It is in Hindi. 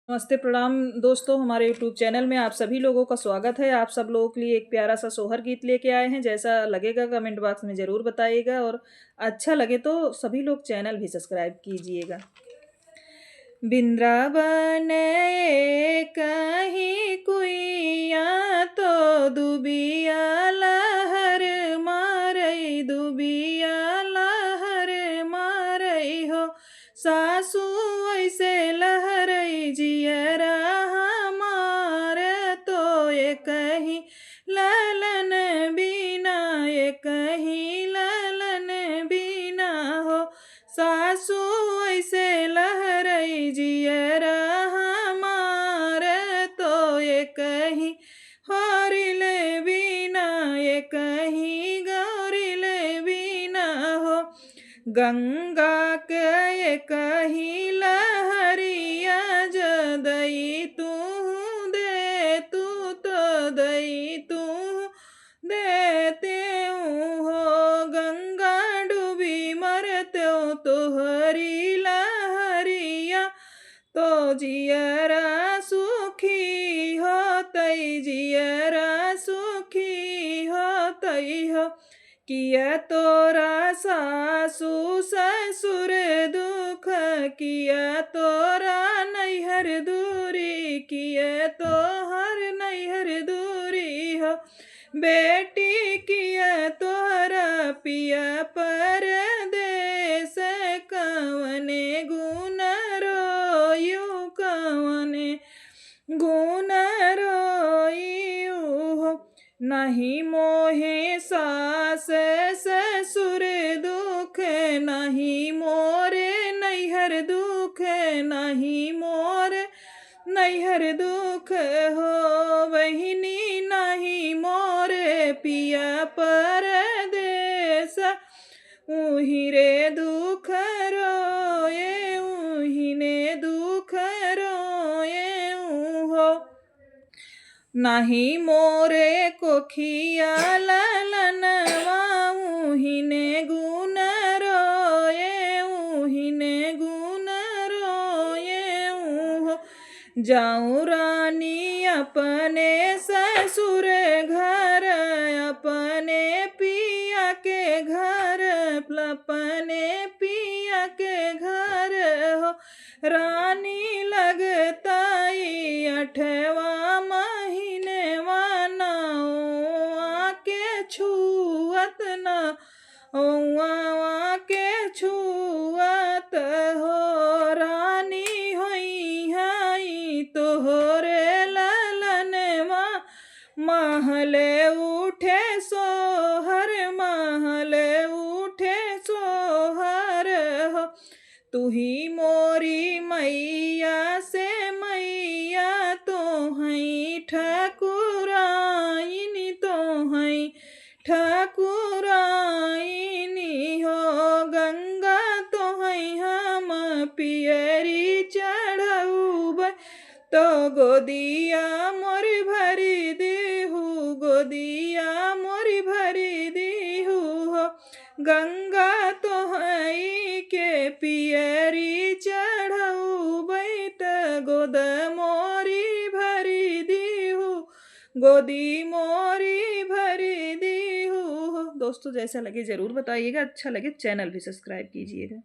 नमस्ते, प्रणाम दोस्तों, हमारे यूट्यूब चैनल में आप सभी लोगों का स्वागत है। आप सब लोगों के लिए एक प्यारा-सा सोहर गीत लेके आए हैं, जैसा लगेगा कमेंट बॉक्स में ज़रूर बताइएगा और अच्छा लगे तो सभी लोग चैनल भी सब्सक्राइब कीजिएगा। वृंदावन कहीं कुइया तो दुबिया लहर मारई दुबिया लहर मारई हो सासू ऐसे लहरई जियरा हमार तो ये कहीं ललन बिना ये कहीं ललन बिना हो सासू ऐसे लहरई जियरा हमार तो ये कहीं होरिले बिना ये कहीं गौरिले बिना हो गंगा के ये कहीं लहरिया जदई तू दे तू तो दई तू देते हो गंगा डूबी मरते तोहरी लहरिया तो जियरा सुखी हो तई जियरा सुखी हो तई हो किया तोरा सासू ससुर दुख किया तोरा नैहर दूरी किया तोहर नैहर दूरी हो बेटी किया तोहरा पिया परदेस कवने गुण रोयू कवने गुण रोयू हो नहीं मोहे सास ससुर दुख नहीं मोरे नैहर दुख नहीं मोरे नैहर दुख हो बहिनी नहीं मोरे पिया परदेस उही रे दुख रोए उही ने दुख रोए हो नहीं मोरे कोखिया ललनवा उहिने गुण रोए उहिने गुण रोए हो जाऊँ रानी अपने ससुर घर अपने पिया के घर अपने पिया के घर हो रानी लगताई 8वां महीने वानाओ आके छुअत ना के छुअत हो रानी होई हाई तोहरे ललनवा महले उठे सोहर महले उठे सोहर हो तू ही मोरी मैया से मैया तो हई ठकुराइनी तो हई ठकुराइनी हो गंगा तो हई हम पियरी चढ़ऊब तो गोदिया मोर भरी देहू गोदिया मोर भरी देहू हो गंगा तो हई के पियरी चढ़ऊ बैत गोद मोरी भरी दीहू गोदी मोरी भरी दीहू। दोस्तों जैसा लगे ज़रूर बताइएगा, अच्छा लगे चैनल भी सब्सक्राइब कीजिएगा।